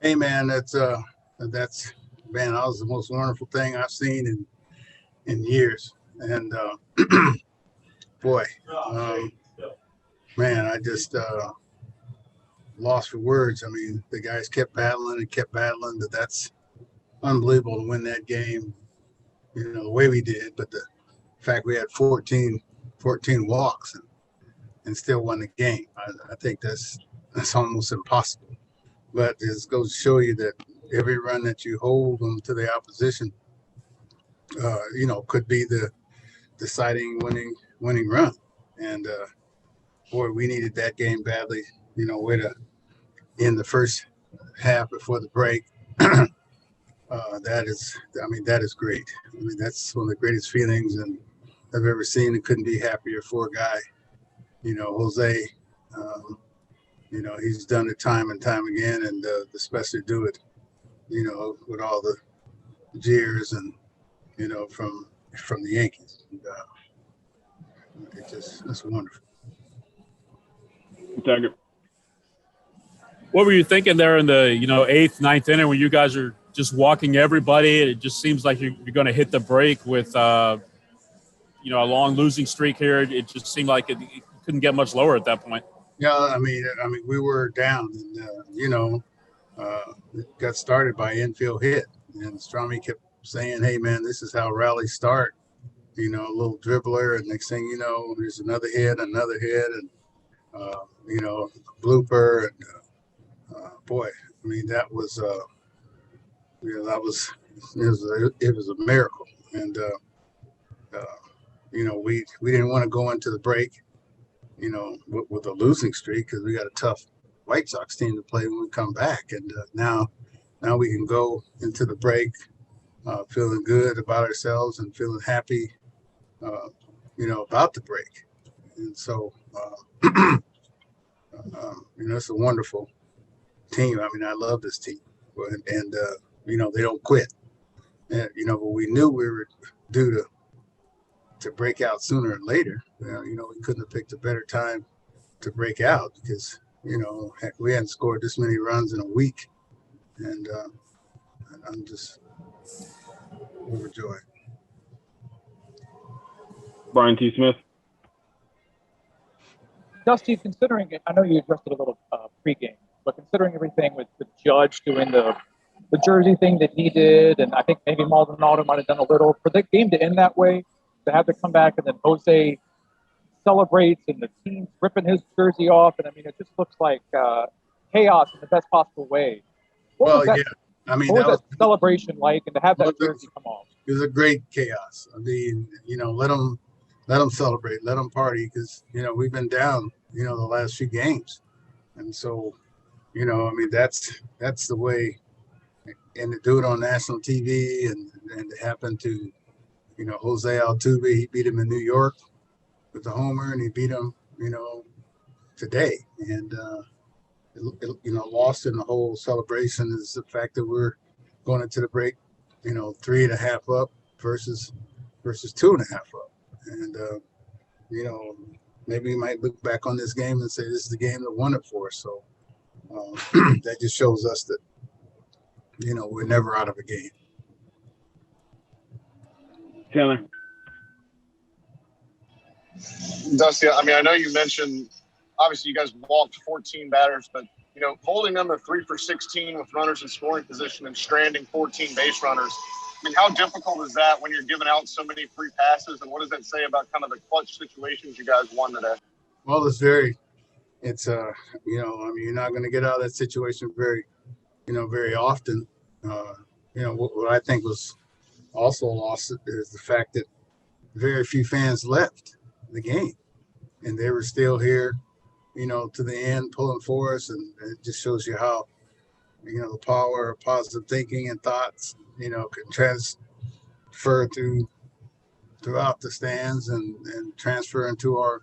Hey man, that's man, that was the most wonderful thing I've seen in years. And boy, man, I just lost for words. I mean, the guys kept battling and kept battling. That's unbelievable to win that game, the way we did. But the fact we had 14 walks and still won the game, I think that's almost impossible. But it goes to show you that every run that you hold them to the opposition, could be the deciding winning run. And boy, we needed that game badly. Way to end the first half before the break. That is great. I mean, that's one of the greatest feelings and I've ever seen. And couldn't be happier for a guy. Jose. He's done it time and time again, and especially do it, with all the jeers and from the Yankees. And, it's wonderful. What were you thinking there in the eighth, ninth inning when you guys are just walking everybody? It just seems like you're going to hit the break with a long losing streak here. It just seemed like it couldn't get much lower at that point. Yeah, I mean, we were down, and it got started by infield hit, and Strami kept saying, "Hey, man, this is how rallies start." A little dribbler, and next thing you know, there's another hit, and blooper, and boy, I mean, that was it was a miracle, and we didn't want to go into the break, with a losing streak because we got a tough White Sox team to play when we come back, and now we can go into the break feeling good about ourselves and feeling happy, about the break. And so, it's a wonderful team. I mean, I love this team, and they don't quit. And, but we knew we were due to break out sooner or later. We couldn't have picked a better time to break out because, heck, we hadn't scored this many runs in a week, and I'm just overjoyed. Brian T. Smith. Dusty, considering it, I know you addressed it a little pregame, but considering everything with the Judge doing the jersey thing that he did, and I think maybe Maldonado might have done a little, for the game to end that way, to have to come back and then Jose celebrates and the team's ripping his jersey off, and I mean, it just looks like chaos in the best possible way. What was that celebration like, and to have that jersey come off? It was a great chaos. I mean, let them celebrate, let them party, because we've been down, the last few games, and so, that's the way, and to do it on national TV, and to happen to, Jose Altuve, he beat him in New York with the homer, and he beat him, today, and lost in the whole celebration is the fact that we're going into the break, 3.5 up versus 2.5 up. And, maybe we might look back on this game and say this is the game that won it for us. So that just shows us that, we're never out of a game. Taylor. Dusty, I mean, I know you mentioned, obviously you guys walked 14 batters, but, holding them to 3 for 16 with runners in scoring position and stranding 14 base runners, I mean, how difficult is that when you're giving out so many free passes, and what does that say about kind of the clutch situations you guys won today? Well, you're not going to get out of that situation very often. What I think was also lost is the fact that very few fans left the game, and they were still here, to the end pulling for us, and it just shows you how, the power of positive thinking and thoughts, can transfer throughout the stands and transfer into our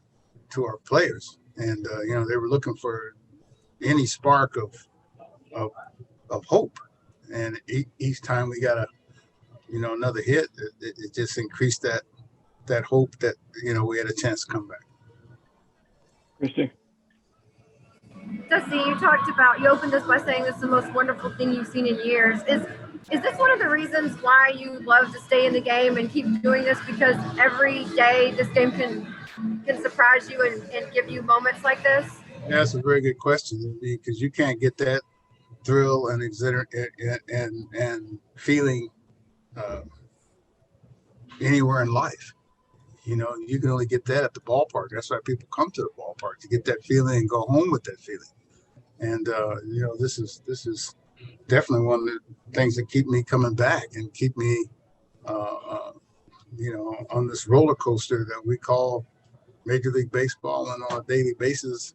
players. And they were looking for any spark of hope, and each time we got another hit, it just increased that hope that we had a chance to come back. Christy. Dusty, you opened this by saying this is the most wonderful thing you've seen in years. Is this one of the reasons why you love to stay in the game and keep doing this? Because every day this game can surprise you and give you moments like this? Yeah, that's a very good question because you can't get that thrill and and feeling anywhere in life. You can only get that at the ballpark. That's why people come to the ballpark to get that feeling and go home with that feeling. And this is definitely one of the things that keep me coming back and keep me, on this roller coaster that we call Major League Baseball. And on a daily basis,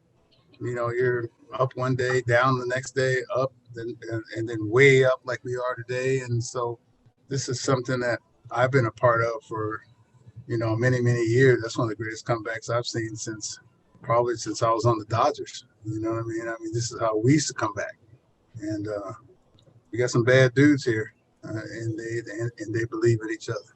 you're up one day, down the next day, up, and then way up like we are today. And so this is something that I've been a part of for, many, many years. That's one of the greatest comebacks I've seen since I was on the Dodgers. You know what I mean? This is how we used to come back. And we got some bad dudes here, and they believe in each other.